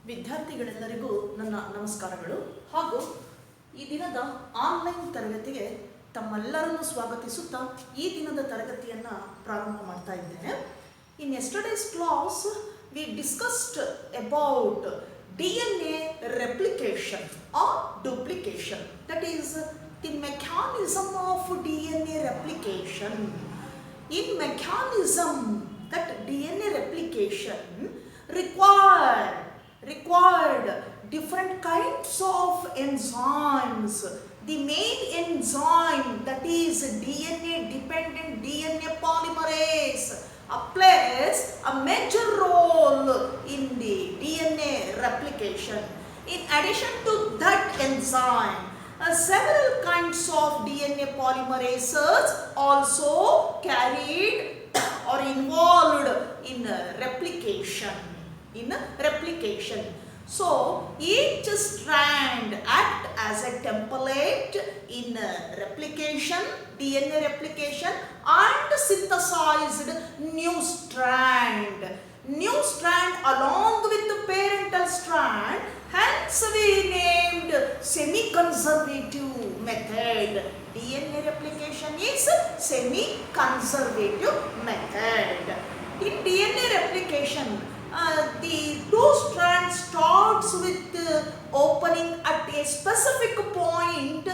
ವಿದ್ಯಾರ್ಥಿಗಳೆಲ್ಲರಿಗೂ ನನ್ನ ನಮಸ್ಕಾರಗಳು ಹಾಗೂ ಈ ದಿನದ ಆನ್ಲೈನ್ ತರಗತಿಗೆ ತಮ್ಮೆಲ್ಲರನ್ನು ಸ್ವಾಗತಿಸುತ್ತಾ ಈ ದಿನದ ತರಗತಿಯನ್ನು ಪ್ರಾರಂಭ ಮಾಡ್ತಾ ಇದ್ದೇನೆ. ಇನ್ ಯೆಸ್ಟರ್ಡೇಸ್ class we discussed about DNA replication or duplication, that is the mechanism of DNA replication. In mechanism, that DNA replication required different kinds of enzymes. The main enzyme, that is DNA dependent DNA polymerase, plays a major role in the DNA replication. In addition to that enzyme, several kinds of DNA polymerases also carried or involved in replication. So each strand act as a template in replication, DNA replication, and synthesized new strand along with the parental strand. Hence we named semi-conservative method. DNA replication is semi-conservative method. In DNA replication, the two strands starts with opening at a specific point.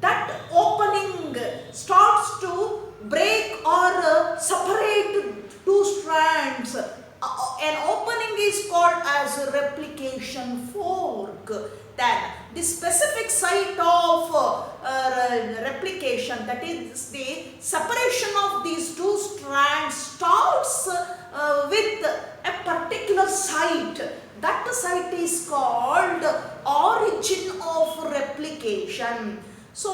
That opening starts to break or separate two strands. An opening is called as replication fork. Then the specific site of replication, that is the separation of these two strands, starts with a particular site. That site is called origin of replication. So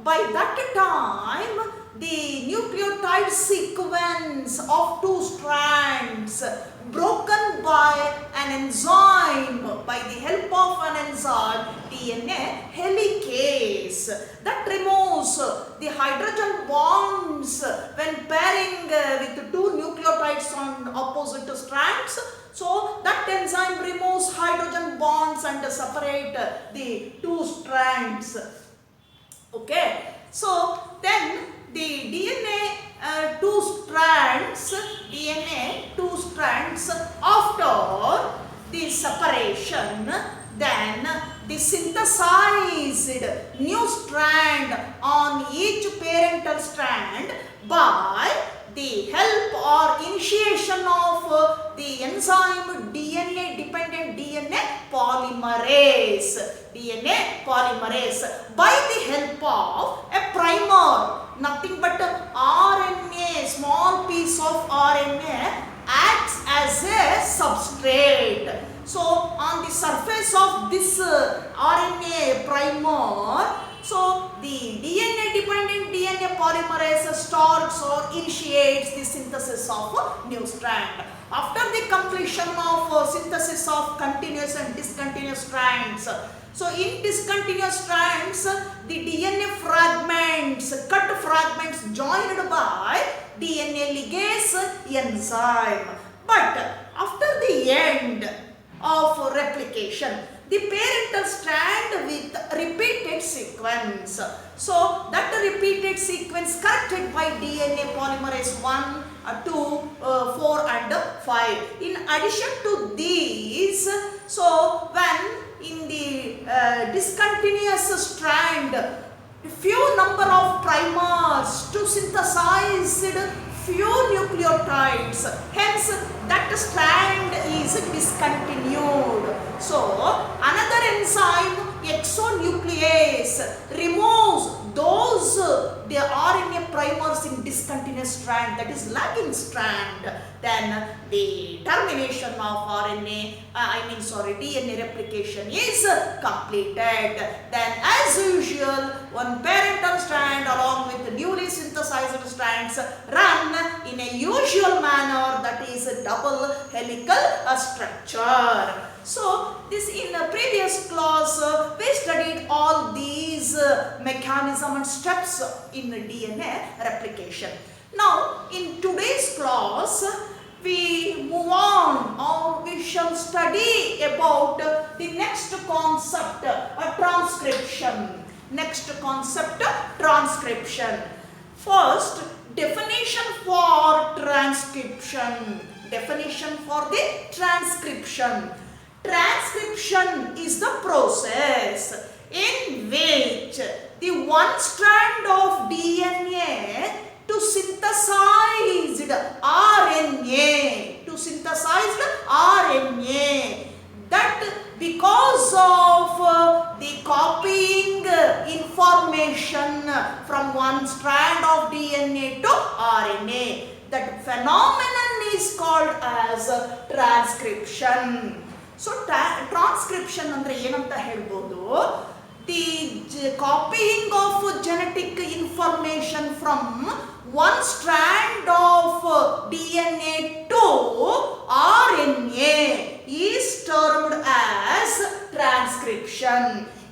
by that time, the nucleotide sequence of two strands broken by an enzyme, by the help of an enzyme, DNA helicase, that removes the hydrogen bonds when pairing with two nucleotides on opposite strands. So that enzyme removes hydrogen bonds and separate the two strands. Okay, so then the DNA two strands after the separation, then the synthesized new strand on each parental strand by the help or initiation of the enzyme DNA dependent DNA polymerase. By the help of a primer, nothing but RNA, small piece of RNA acts as a substrate. So on the surface of this RNA primer, so the DNA dependent DNA polymerase starts or initiates the synthesis of a new strand. After the completion of synthesis of continuous and discontinuous strands, so in discontinuous strands, the DNA fragments, cut fragments joined by DNA ligase enzyme. But after the end of replication, the parental strand with repeated sequence. So that repeated sequence corrected by DNA polymerase 1, 2, 4 and 5. In addition to these, so when in the discontinuous strand, few number of primers to synthesize few nucleotides, hence that strand is discontinued. So another enzyme, exonuclease, removes those the RNA primers in discontinuous strand, that is lagging strand. Then the termination of DNA replication is completed. Then as usual, one parental strand along with the newly synthesized strands run in a usual manner, that is a double helical structure. So this in the previous class we studied all these mechanism and steps in DNA replication. Now in today's class we move on, or we shall study about the next concept, transcription. Next concept, transcription. First, definition for transcription. Definition for the transcription. Transcription is the process in which the one strand of DNA to synthesized RNA, that because of the copying information from one strand of DNA to RNA, that phenomenon is called as transcription. So transcription andre ಏನಂತ ಹೇಳ್ಬೋದು, the copying of genetic information from one strand of DNA to RNA is termed as transcription.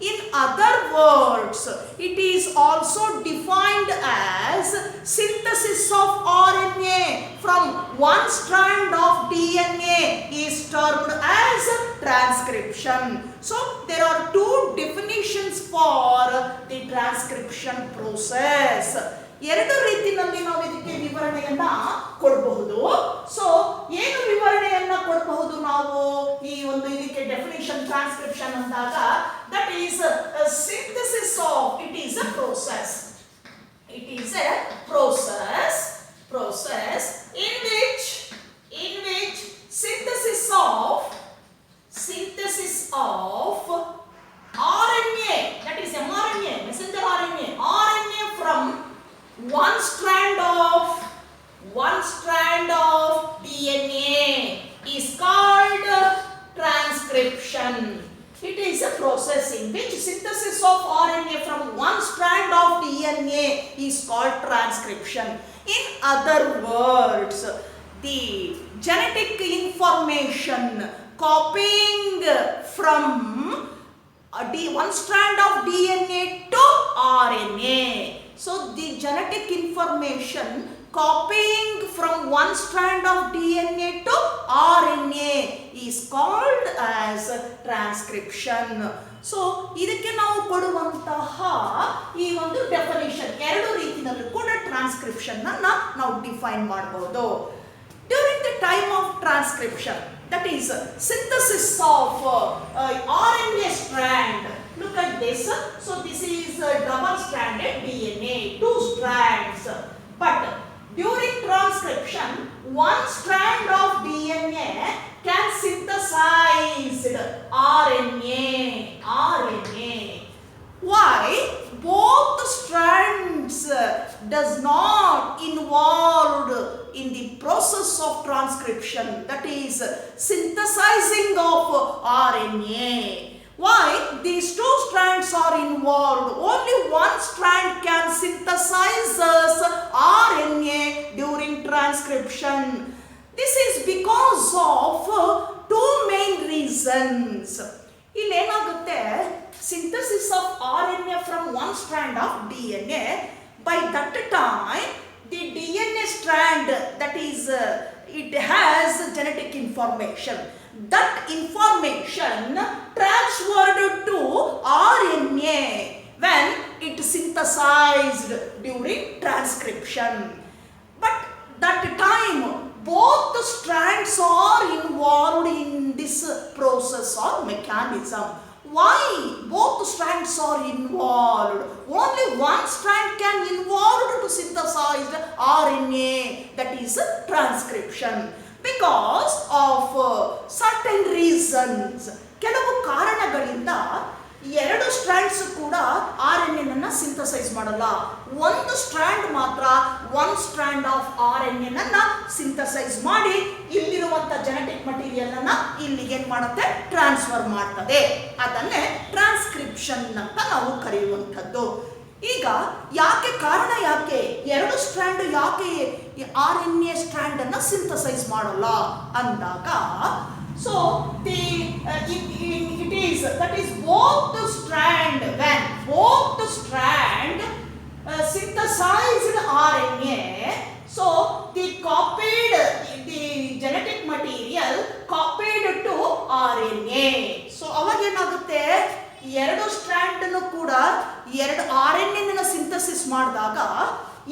In other words, it is also defined as synthesis of RNA from one strand of DNA is termed as transcription. So there are two definitions for the transcription process. ಎರಡು ರೀತಿಯಲ್ಲಿ ನಾವು ಇದಕ್ಕೆ ವಿವರಣೆಯನ್ನ ಕೊಡಬಹುದು. So ಏನು ವಿವರಣೆಯನ್ನ ಕೊಡಬಹುದು ನಾವು ಈ ಒಂದು ಇದಕ್ಕೆ ಡೆಫಿನಿಷನ್ ಟ್ರಾನ್ಸ್ಕ್ರಿಪ್ಷನ್ ಅಂದಾಗ, that is synthesis of, it is a process. It is a process in which synthesis of RNA, that is mRNA, messenger RNA from one strand of DNA is called transcription. It is a process in which synthesis of RNA from one strand of DNA is called transcription. In other words, the genetic information copying from one strand of DNA to RNA. So the genetic information copying from one strand of DNA to RNA is called as transcription. So ಇದಕ್ಕೆ ನಾವು ಕೊಡುವಂತಹ ಈ ಒಂದು definition ಎರಡು ರೀತಿಯಲ್ಲೂ ಕೂಡ transcription ಅನ್ನು ನಾವು ಡಿಫೈನ್ ಮಾಡಬಹುದು. During the time of transcription, that is synthesis of RNA strand. Look at this. So this is double-stranded DNA, two strands. But during transcription, one strand of DNA can synthesize RNA. Why? Both strands does not involved in the process of transcription, that is synthesizing of RNA. Why? These two strands are involved. Only one strand can synthesize RNA during transcription. This is because of two main reasons. ಇಲ್ಲಿ ಏನಾಗುತ್ತೆ, synthesis of RNA from one strand of DNA, by that time the DNA strand, that is it has genetic information. That information transferred to RNA when it synthesized during transcription. But that time both strands are involved in this process or mechanism. Why both strands are involved? Only one strand can involved to synthesize RNA, that is transcription. Because of certain reasons, ಕೆಲವು ಕಾರಣಗಳಿಂದ ಎರಡು strands ಕೂಡ RNA ನನ್ನ synthesise ಮಾಡಲ್ಲ. ಒಂದು strand ಮಾತ್ರ one strand of RNA ನನ್ನ synthesise ಮಾಡಿ ಇಲ್ಲಿರುವಂತ ಜೆನೆಟಿಕ್ ಮಟೀರಿಯಲ್ ಅನ್ನ ಇಲ್ಲಿಗೆ ಏನ್ ಮಾಡುತ್ತೆ, ಟ್ರಾನ್ಸ್ಫರ್ ಮಾಡ್ತದೆ. ಅದನ್ನೇ ಟ್ರಾನ್ಸ್ಕ್ರಿಪ್ಷನ್ ಅಂತ ನಾವು ಕರೆಯುವಂಥದ್ದು. ಈಗ ಯಾಕೆ ಕಾರಣ, ಯಾಕೆ ಎರಡು ಸ್ಟ್ರಾಂಡ್ ಯಾಕೆ RNA ಸ್ಟ್ರಾಂಡ್ ಅನ್ನ ಸಿಂಥಸೈಸ್ ಮಾಡಲ್ಲ ಅಂದಾಗ, so it is that is both the strand, when both the strand synthesized RNA, so the copied the ಏನಾಗುತ್ತೆ, ಎರಡು ಸ್ಟ್ರಾಂಡ್ ಕೂಡ ಎರಡು RNA ಸಿಂಥಸಿಸ್ ಮಾಡಿದಾಗ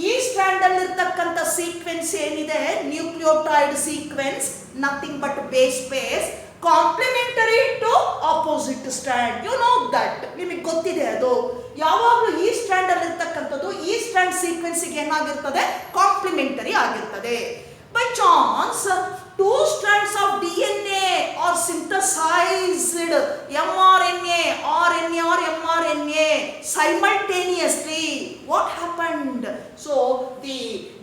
ಈ ಸ್ಟ್ರಾಂಡ್ ಅಲ್ಲಿ ಇರ್ತಕ್ಕಂಥ ಸೀಕ್ವೆನ್ಸ್ ಏನಿದೆ, nucleotide sequence, nothing but base pairs, complementary to opposite strand. You know that, ನಿಮಗೆ ಗೊತ್ತಿದೆ ಅದು. ಯಾವಾಗಲೂ ಈ ಸ್ಟ್ರಾಂಡ್ ಅಲ್ಲಿ ಇರ್ತಕ್ಕಂಥದ್ದು ಈ ಸ್ಟ್ರಾಂಡ್ ಸೀಕ್ವೆನ್ಸ್ ಗೆ ಏನಾಗಿರ್ತದೆ, ಕಾಂಪ್ಲಿಮೆಂಟರಿ ಆಗಿರ್ತದೆ. By chance two strands of DNA are synthesized, mRNA, RNA or mRNA simultaneously. What happened? So the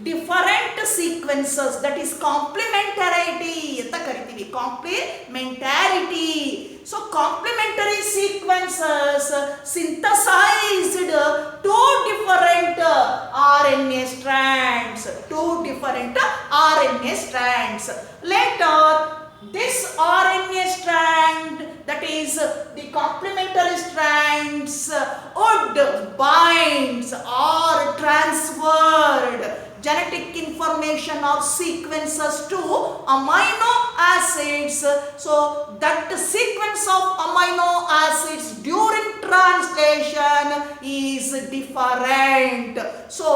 different sequences, that is complementarity anta kariತೀವಿ, complementarity. So complementary sequences synthesized two different RNA strands, two different RNA strands. Later, this RNA strand, that is the complementary strands, would bind or transferred genetic information or sequences to amino acids. So that sequence of amino acids during translation is different. So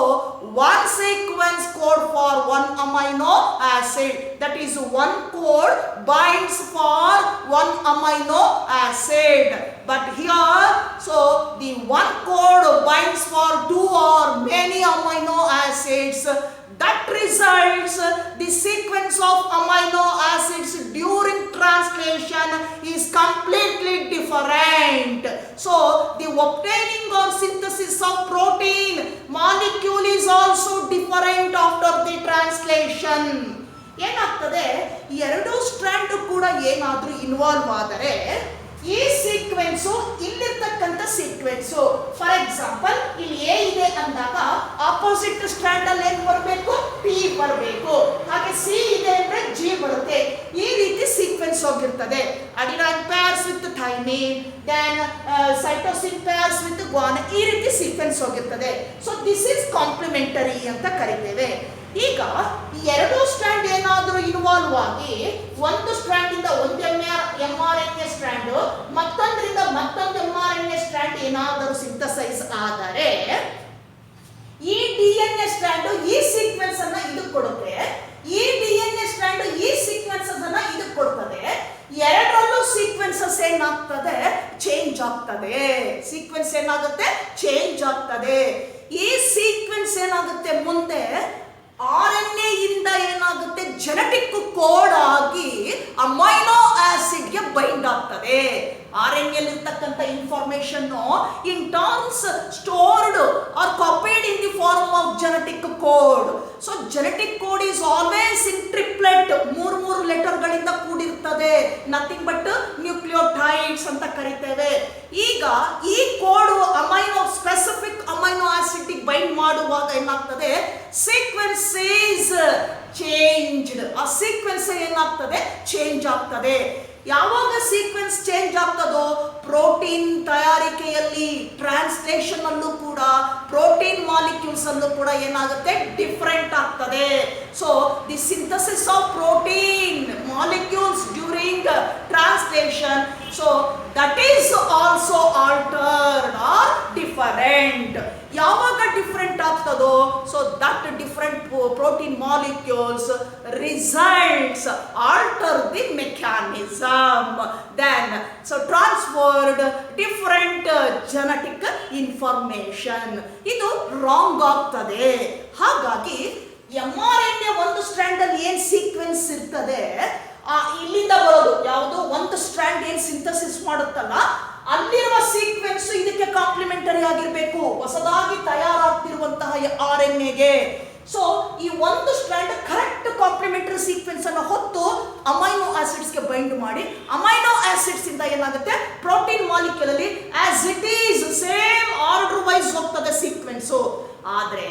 one sequence code for one amino acid, that is one code binds for one amino acid. But here, so the one code binds for two or many amino acids. That results, the sequence of amino acids during translation is completely different. So the obtaining or synthesis of protein molecule is also different after the translation. ಏನಾಗ್ತದೆ, ಎರಡು strand ಕೂಡ ಏನಾದ್ರೂ involve ಆದರೆ ಈ sequence ಇಲ್ಲಿರ್ತಕ್ಕಂಥ sequence, for example ಇಲ್ಲಿ A ಇದೆ ಅಂದಾಗ ಆಪೋಸಿಟ್ ಸ್ಟ್ರಾಂಡ್ ಅಲ್ಲಿ ಏನು ಬರಬೇಕು, ಪಿ ಬರಬೇಕು. ಹಾಗೆ ಸಿ ಇದೆ ಅಂದ್ರೆ ಜಿ ಬರುತ್ತೆ. ಈ ರೀತಿ ಸೀಕ್ವೆನ್ಸ್ ಹೋಗಿರ್ತದೆ. Adenine pairs with thymine, then cytosine pairs with guanine, ಈ ರೀತಿ ಸೀಕ್ವೆನ್ಸ್ ಹೋಗಿರ್ತದೆ. ಸೊ ದಿಸ್ ಇಸ್ ಕಾಂಪ್ಲಿಮೆಂಟರಿ ಅಂತ ಕರಿತೇವೆ. ಈಗ ಈ ಎರಡು ಸ್ಟ್ರಾಂಡ್ ಏನಾದರೂ ಇನ್ವಾಲ್ವ್ ಆಗಿ ಒಂದು ಸ್ಟ್ರಾಂಡ್ ಇಂದ ಒಂದು mRNA ಸ್ಟ್ರಾಂಡ್ ಮತ್ತೊಂದರಿಂದ ಮತ್ತೊಂದು mRNA ಸ್ಟ್ರಾಂಡ್ ಏನಾದರೂ ಸಿಂಥಸೈಸ್ ಆದರೆ ಈ DNA ಸ್ಟ್ರಾಂಡ್ ಈ ಸೀಕ್ವೆನ್ಸ್ ಅನ್ನ ಇದಕ್ಕೆ ಕೊಡುತ್ತೆ, ಈ DNA ಸ್ಟ್ರಾಂಡ್ ಈ ಸೀಕ್ವೆನ್ಸ್ ಅನ್ನ ಇದಕ್ಕೆ ಕೊಡ್ತದೆ. ಎರಡರಲ್ಲೂ ಸೀಕ್ವೆನ್ಸಸ್ ಏನಾಗ್ತದೆ, ಚೇಂಜ್ ಆಗ್ತದೆ. ಸೀಕ್ವೆನ್ಸ್ ಏನಾಗುತ್ತೆ, ಚೇಂಜ್ ಆಗ್ತದೆ. ಈ ಸೀಕ್ವೆನ್ಸ್ ಏನಾಗುತ್ತೆ, ಮುಂದೆ RNA ಇಂದ ಏನಾಗುತ್ತೆ, ಜೆನೆಟಿಕ್ ಕೋಡ್ ಆಗಿ ಅಮೈನೋ ಆಸಿಡ್ ಗೆ ಬೈಂಡ್ ಆಗ್ತದೆ. RNA ಅಲ್ಲಿ ಇರ್ತಕ್ಕಂಥ information in terms stored are copied in the form of genetic code. So genetic code is always in triplet, ಮೂರು ಲೆಟರ್ಗಳಿಂದ ಕೂಡಿರ್ತದೆ. ನಥಿಂಗ್ ಬಟ್ ನ್ಯೂಕ್ಲಿಯೋಟೈಡ್ಸ್ ಅಂತ ಕರಿತೇವೆ. ಈಗ ಈ code amino specific amino acid bind ಮಾಡುವಾಗ ಏನಾಗ್ತದೆ, ಸೀಕ್ವೆನ್ಸ್ ಈಸ್ ಚೇಂಜ್ಡ್. ಆ ಸೀಕ್ವೆನ್ಸ್ ಏನಾಗ್ತದೆ, ಚೇಂಜ್ ಆಗ್ತದೆ. ಯಾವಾಗ ಸೀಕ್ವೆನ್ಸ್ ಚೇಂಜ್ ಆಗ್ತದೋ ಪ್ರೋಟೀನ್ ತಯಾರಿಕೆಯಲ್ಲಿ, ಟ್ರಾನ್ಸ್ಲೇಷನ್ ಅಲ್ಲೂ ಕೂಡ, ಪ್ರೋಟೀನ್ ಮಾಲಿಕ್ಯೂಲ್ಸ್ ಅಲ್ಲೂ ಕೂಡ ಏನಾಗುತ್ತೆ, ಡಿಫರೆಂಟ್ ಆಗ್ತದೆ. So the synthesis of protein molecules during translation, so that is also altered or different. ಯಾವಾಗ ಡಿಫರೆಂಟ್ ಆಗ್ತದೋ, so that different protein molecules results alter the mechanism, then so transferred different genetic information. ಇದು wrong ಆಗ್ತದೆ. ಹಾಗಾಗಿ mRNA ಒಂದು strand ಅಲ್ಲಿ ಏನ್ sequence ಇರ್ತದೆ, ಇಲ್ಲಿಂದ ಬರೋದು ಯಾವುದು, ಒಂದು ಸ್ಟ್ರಾಂಡ್ ಏನ್ ಸಿಂಥಸಿಸ್ ಮಾಡುತ್ತಲ್ಲ ಅಲ್ಲಿರುವ ಸೀಕ್ವೆನ್ಸ್ ಇದಕ್ಕೆ ಕಾಂಪ್ಲಿಮೆಂಟರಿ ಆಗಿರಬೇಕು, ಹೊಸದಾಗಿ ತಯಾರಾಗ್ತಿರುವಂತಹ RNA-ಗೆ. ಸೊ ಈ ಒಂದು ಸ್ಟ್ರಾಂಡ್ ಕರೆಕ್ಟ್ ಕಾಂಪ್ಲಿಮೆಂಟರಿ ಸೀಕ್ವೆನ್ಸ್ ಅನ್ನು ಹೊತ್ತು ಅಮೈನೋ ಆಸಿಡ್ಸ್ ಗೆ ಬೈಂಡ್ ಮಾಡಿ, ಅಮೈನೋ ಆಸಿಡ್ಸ್ ಇಂದ ಏನಾಗುತ್ತೆ, ಪ್ರೋಟೀನ್ ಮಾಲಿಕ್ಯೂಲ್ ಅಲ್ಲಿ as it is same order wise ಹೋಗ್ತದೆ ಸೀಕ್ವೆನ್ಸ್. ಆದ್ರೆ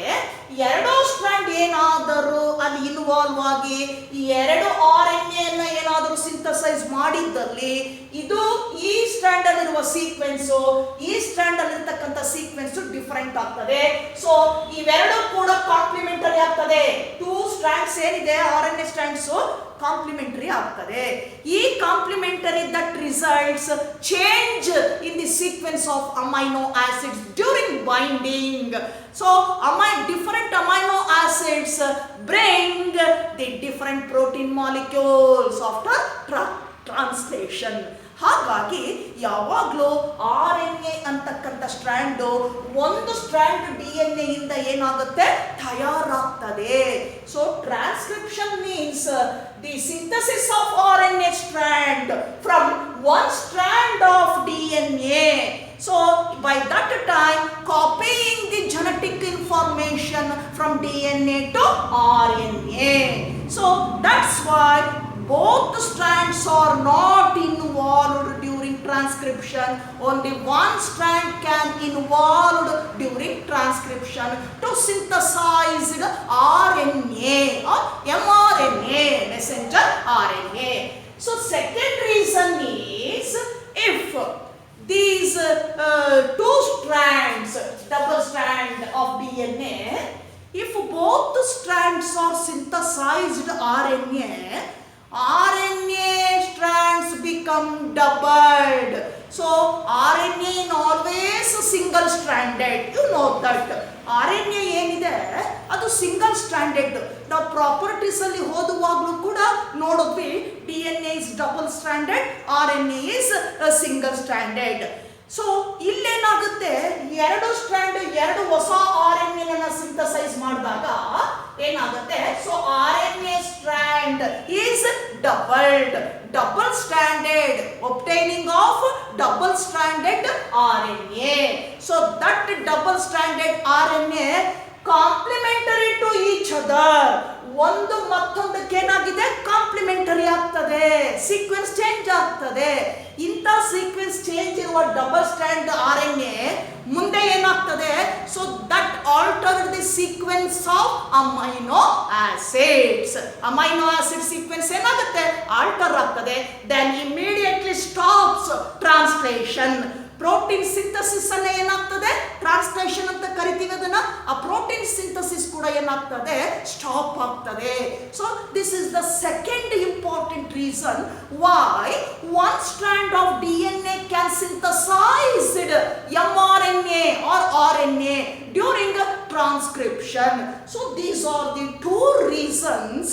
ಎರಡೋ ಸ್ಟ್ರಾಂಡ್ ಏನಾದರೂ ಅಲ್ಲಿ ಇನ್ವಾಲ್ವ್ ಆಗಿ ಈ ಎರಡು RNA ಅನ್ನ ಏನಾದರೂ ಸಿಂಥಸೈಸ್ ಮಾಡಿದ್ದಲ್ಲಿ ಇದು ಈ ಸ್ಟ್ರಾಂಡ್ ಅಲ್ಲಿರುವ ಸೀಕ್ವೆನ್ಸ್ ಈ ಸ್ಟ್ರಾಂಡ್ ಅಲ್ಲಿರ್ತಕ್ಕಂಥ ಸೀಕ್ವೆನ್ಸ್ ಡಿಫರೆಂಟ್ ಆಗ್ತದೆ. ಸೊ ಇವೆರಡು ಕೂಡ ಕಾಂಪ್ಲಿಮೆಂಟರಿ ಆಗ್ತದೆ. ಟೂ ಸ್ಟ್ರಾಂಡ್ಸ್ ಏನಿದೆ RNA ಸ್ಟ್ರಾಂಡ್ಸ್ ಕಾಂಪ್ಲಿಮೆಂಟರಿ ಆಗ್ತದೆ. ಈ complementary that that results change in the sequence of amino acids during binding. So different amino acids bring the different protein molecules after translation. ಹಾಗಾಗಿ ಯಾವಾಗಲೂ RNA ಅಂತಕ್ಕಂಥ strand ಒಂದು strand DNA ಇಂದ ಏನಾಗುತ್ತೆ ತಯಾರಾಗ್ತದೆ. So transcription means the synthesis of RNA strand from one strand of DNA. So by that time copying the genetic information from DNA to RNA. So that's why both strands are not involved during transcription. Only one strand can involved during transcription to synthesize RNA or mRNA, messenger RNA. So second reason is if these two strands, double strand of DNA, if both strands are synthesized RNA strands become doubled. So RNA is always single stranded. You know that RNA ಏನಿದೆ ಅದು single stranded. ನಾವು properties ಅಲ್ಲಿ ಓದುವಾಗಲೂ ಕೂಡ ನೋಡಿದ್ವಿ DNA is double stranded, RNA is single stranded. So ಇಲ್ಲೇನಾಗುತ್ತೆ ಎರಡು strand ಎರಡು ಹೊಸ RNA ಸಿಂಥಸೈಸ್ ಮಾಡಿದಾಗ ಏನಾಗುತ್ತೆ. So RNA strand is double stranded, obtaining of double stranded RNA. So that double stranded RNA complementary to each other, ಒಂದು ಮತ್ತೊಂದಕ್ಕೆ ಏನಾಗಿದೆ complementary ಆಗ್ತದೆ, sequence change ಆಗ್ತದೆ. ಇಂಥ ಸೀಕ್ವೆನ್ಸ್ ಚೇಂಜ್ ಇರುವ ಡಬಲ್ ಸ್ಟ್ರಾಂಡ್ RNA ಮುಂದೆ ಏನಾಗ್ತದೆ. So that altered the sequence of amino acids. Amino acid sequence ಏನಾಗುತ್ತೆ alter ಆಗ್ತದೆ. Then immediately stops translation. Protein synthesis ಅನ್ನ ಏನಾಗ್ತದೆ ಟ್ರಾನ್ಸ್ಲೇಷನ್ ಅಂತ ಕರಿತೀವಿ ಅದನ್ನ. ಆ ಪ್ರೋಟೀನ್ ಸಿಂಥಸಿಸ್ ಕೂಡ ಏನಾಗ್ತದೆ ಸ್ಟಾಪ್ ಆಗ್ತದೆ. So this is the second important reason why one strand of DNA can synthesised mRNA or RNA during transcription. So these are the two reasons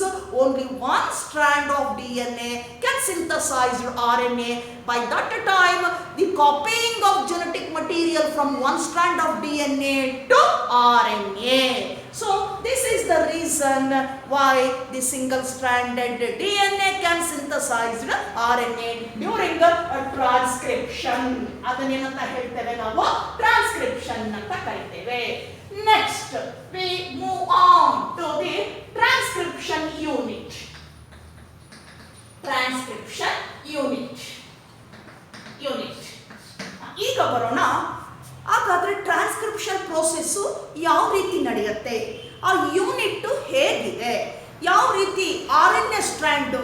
only one strand of DNA can synthesize RNA. By that time the copying of genetic material from one strand of DNA to RNA. So this is the reason why the single stranded DNA can synthesize RNA during transcription. ಅದನ್ನೇನಂತ ಹೇಳ್ತೇವೆ ನಾವು transcription ಅಂತ ಕರಿತೇವೆ. Next we move on to the transcription unit. Transcription unit. ಈಗ ಬರೋಣ. ಹಾಗಾದ್ರೆ transcription process ಯಾವ ರೀತಿ ನಡೆಯುತ್ತೆ, ಆ ಯೂನಿಟ್ ಹೇಗಿದೆ, ಯಾವ ರೀತಿ RNA strand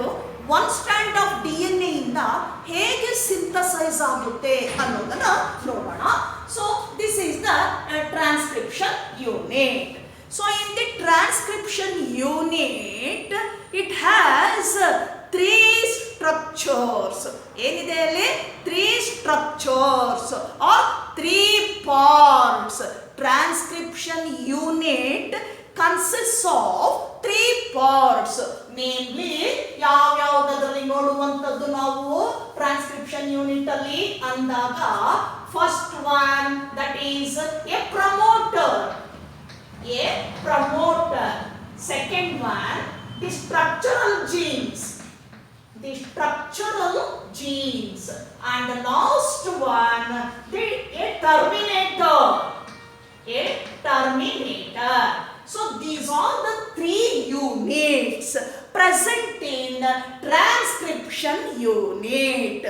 one strand of DNA ಇಂದ ಹೇಗೆ ಸಿಂಥಸೈಸ್ ಆಗುತ್ತೆ ಅನ್ನೋದನ್ನ ನೋಡೋಣ. So this is the transcription unit. So in the transcription unit it has 3 structures. ಏನಿದೆ ಅಲ್ಲಿ 3 structures or 3 parts. Transcription unit consists of 3 parts. Namely ಯಾವ್ಯಾವುದರಲ್ಲಿ ನೋಡುವಂಥದ್ದು ನಾವು ಟ್ರಾನ್ಸ್ಕ್ರಿಪ್ಷನ್ ಯೂನಿಟ್ ಅಲ್ಲಿ ಅಂದಾಗ first one that is A promoter. Second one the structural genes. And the last one a terminator. So these are the 3 units present in transcription unit.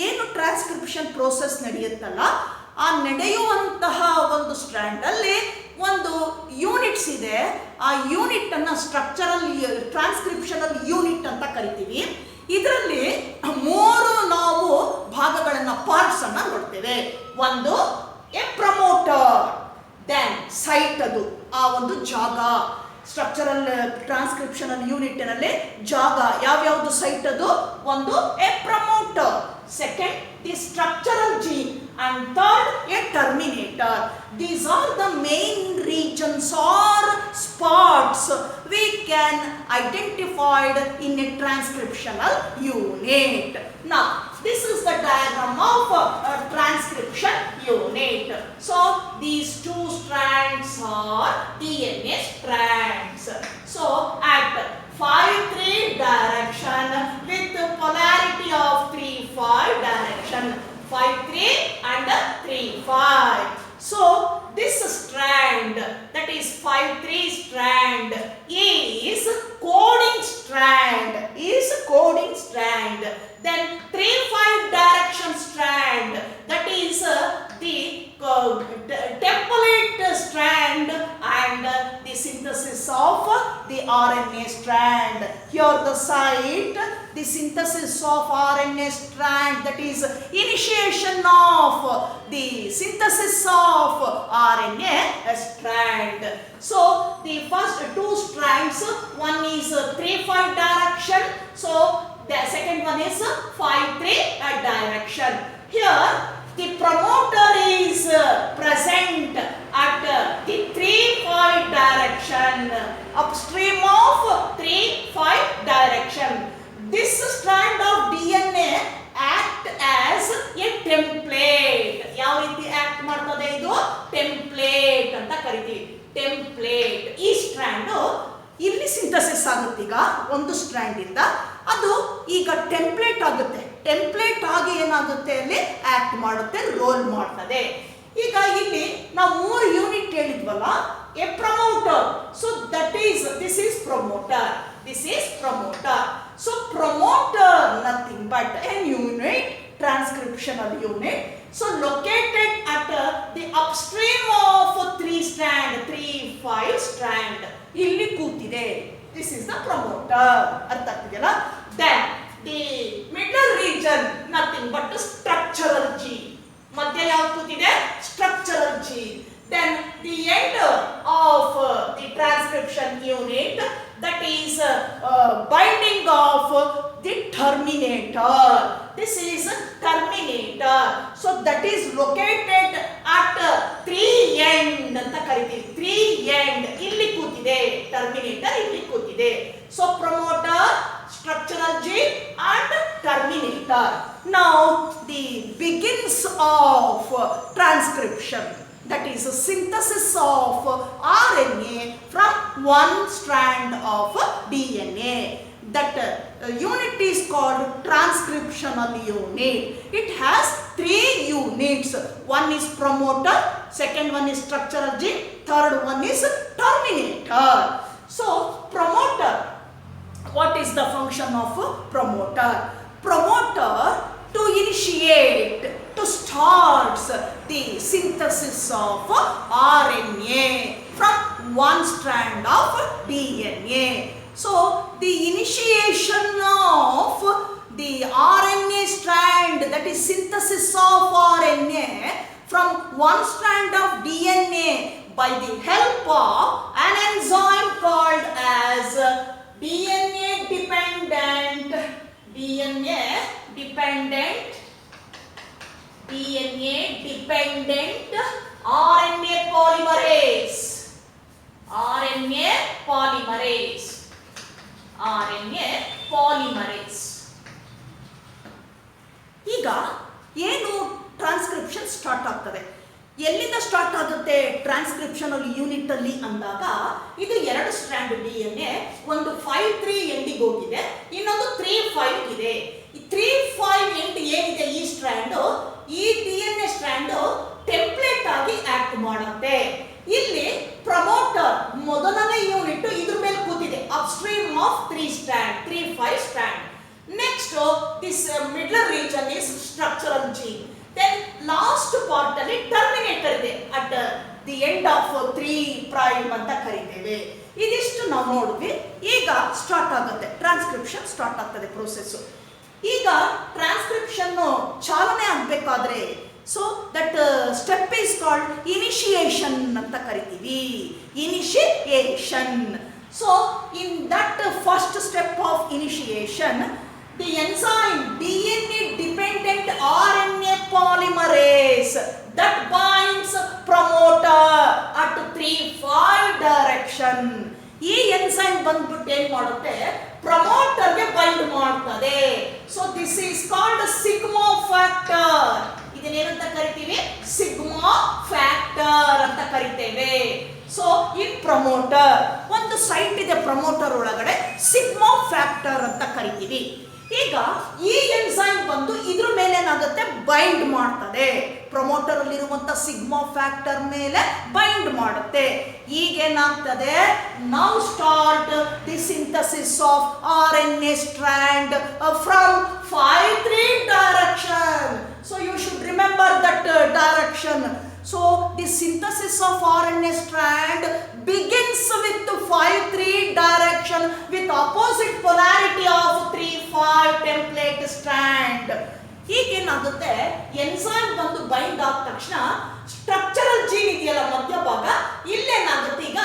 ಏನು transcription process ನಡೆಯುತ್ತಲ್ಲ ಆ ನಡೆಯುವಂತಹ ಒಂದು strand ಅಲ್ಲಿ ಒಂದು units ಇದೆ. ಆ ಯೂನಿಟ್ ಅನ್ನ structural ಟ್ರಾನ್ಸ್ಕ್ರಿಪ್ಷನಲ್ unit ಅಂತ ಕರಿತೀವಿ. ಇದರಲ್ಲಿ 3 ನಾವು ಭಾಗಗಳನ್ನ ಪಾರ್ಟ್ಸ್ ಅನ್ನ ನೋಡ್ತೇವೆ. ಒಂದು ಎ ಪ್ರಮೋಟರ್, ದೆನ್ ಸೈಟ್, ಅದು ಆ ಒಂದು ಜಾಗ. ಸ್ಟ್ರಕ್ಚರಲ್ ಟ್ರಾನ್ಸ್ಕ್ರಿಪ್ಷನಲ್ ಯೂನಿಟ್ನಲ್ಲಿ ಜಾಗ ಯಾವ್ಯಾವುದು ಸೈಟ್ ಅದು ಒಂದು A promoter. second the structural gene, and third a terminator. These are the main regions or spots we can identify in a transcriptional unit. Now, this is the diagram of transcription unit. So, these two strands are DNA strands. So, at 5-3 direction with polarity of 3-5 direction, 5-3 and 3-5. So, this strand, that is 5-3 strand, is coding strand. Then 3-5 direction strand, that is the template strand and the synthesis of the RNA strand. Here the site, the synthesis of RNA strand, that is initiation of the synthesis of RNA strand. So the first two strands, one is 3-5 direction, so the second one is 5-3 direction. Here the promoter is present at the 3-5 direction, upstream of 3-5 direction. This strand of DNA act as a template. ಯಾವ ರೀತಿ act ಮಾಡ್ತದೆ ಇದು? Template ಅಂತ ಕರಿತೀವಿ. Template. ಈ strand ಇಲ್ಲಿ synthesis ಆಗುತ್ತೆ. ಈಗ ಒಂದು ಸ್ಟ್ರಾಂಡ್ ಇಂದ ಅದು ಈಗ ಟೆಂಪ್ಲೇಟ್ ಆಗುತ್ತೆ. ಟೆಂಪ್ಲೇಟ್ ಆಗಿ ಏನಾಗುತ್ತೆ, ಅಲ್ಲಿ ಆಕ್ಟ್ ಮಾಡುತ್ತೆ, ರೋಲ್ ಮಾಡ್ತದೆ. ಈಗ ಇಲ್ಲಿ ನಾವು 3 ಯೂನಿಟ್ ಹೇಳಿದ್ವಲ್ಲ, a promoter. So that is, this is promoter. This is promoter. So promoter nothing but a unit, transcriptional unit. So located at the upstream of 3-5 strand. Illi kootide. This is the promoter. Artha agtideyala? Then the middle region nothing but structural gene. Madhya yav kootide? Structural gene. Then the end of the transcription unit, that is binding of the terminator. This is terminator. So that is located at 3 end anta karitivi. 3 end illi kootide. Terminator illi kootide. So promoter, structural gene and terminator. Now the begins of transcription, that is a synthesis of RNA from one strand of DNA. That unit is called transcriptional unit. It has 3 units. One is promoter, second one is structural gene, third one is terminator. So promoter, what is the function of promoter? Promoter to initiate, to start the synthesis of RNA from one strand of DNA. So the initiation of the RNA strand, that is synthesis of RNA from one strand of DNA by the help of an enzyme called as DNA dependent RNA polymerase. ಈಗ ಏನು transcription start ಆಗ್ತದೆ? ಎಲ್ಲಿಂದ start ಆಗುತ್ತೆ ಟ್ರಾನ್ಸ್ಕ್ರಿಪ್ಷನಲ್ unit ಅಲ್ಲಿ ಅಂದಾಗ, ಇದು 2 strand DNA, ಒಂದು 5-3 ಎಂಡಿಗೆ ಹೋಗಿದೆ, ಇನ್ನೊಂದು 3-5 ಇದೆ. ಈ 3-5 ಎಂಡ್ ಏನಿದೆ ಈ ಸ್ಟ್ರಾಂಡ್, ಈ DNA ಸ್ಟ್ರಾಂಡ್ ಟೆಂಪ್ಲೇಟ್ ಆಗಿ ಆಕ್ಟ್ ಮಾಡುತ್ತೆ. ಇಲ್ಲಿ ಪ್ರಮೋಟರ್ ಮೊದಲನೇ ಯೂನಿಟ್ ಇದ್ರ ಮೇಲೆ ಕೂತಿದೆ, upstream of 3-5 strand. Next this middle region is structural gene. Then last part ಅಲ್ಲಿ ಟರ್ಮಿನೇಟರ್ ಇದೆ, ಅಟ್ ದಿ ಎಂಡ್ ಆಫ್ 3' ಅಂತ ಕರಿತೇವೆ. ಇದಿಷ್ಟು ನಾವು ನೋಡಿದ್ವಿ. ಈಗ ಸ್ಟಾರ್ಟ್ ಆಗುತ್ತೆ, ಟ್ರಾನ್ಸ್ಕ್ರಿಪ್ಷನ್ ಸ್ಟಾರ್ಟ್ ಆಗ್ತದೆ ಪ್ರೋಸೆಸ್. ಈಗ ಟ್ರಾನ್ಸ್ಕ್ರಿಪ್ಷನ್ ಚಾಲನೆ ಆಗಬೇಕಾದ್ರೆ, so that step is called initiation ಅಂತ ಕರಿತೀವಿ. Initiation. So in that first step of initiation, the enzyme DNA dependent RNA polymerase that binds promoter at 3-5 direction. ಈ ಎನ್ಸೈಮ್ ಬಂದ್ಬಿಟ್ಟು ಏನ್ ಮಾಡುತ್ತೆ, ಪ್ರಮೋಟರ್ಗೆ ಬೈಂಡ್ ಮಾಡ್ತದೆ. So this is called sigma factor. ಇದನ್ನೇನಂತ ಕರಿತೀವಿ, ಸಿಗ್ಮಾ ಫ್ಯಾಕ್ಟರ್ ಅಂತ ಕರಿತೇವೆ. ಸೊ ಇನ್ ಪ್ರಮೋಟರ್ ಒಂದು ಸೈಟ್ ಇದೆ, ಪ್ರಮೋಟರ್ ಒಳಗಡೆ ಸಿಗ್ಮಾ ಫ್ಯಾಕ್ಟರ್ ಅಂತ ಕರಿತೀವಿ. ಈಗ ಈ ಎನ್ಸೈಮ್ ಬಂದು ಇದ್ರ ಮೇಲೆ ಏನಾಗುತ್ತೆ, ಬೈಂಡ್ ಮಾಡ್ತದೆ. ಪ್ರಮೋಟರ್ ಅಲ್ಲಿರುವಂತ ಸಿಗ್ಮಾ ಫ್ಯಾಕ್ಟರ್ ಮೇಲೆ ಬೈಂಡ್ ಮಾಡುತ್ತೆ. ಈಗೇನಾಗ್ತದೆ, now start the synthesis of RNA strand from 5-3 direction. So you should remember that direction. So the synthesis of RNA strand begins with 5-3 direction with opposite polarity of 3-5 template strand. ಈಗೇನಾಗುತ್ತೆ, enzyme ಬಂದು bind ಆದ ತಕ್ಷಣ structural gene ಇದೆಯಲ್ಲ ಮಧ್ಯಭಾಗ, ಇಲ್ಲೇನಾಗುತ್ತೆ, ಈಗ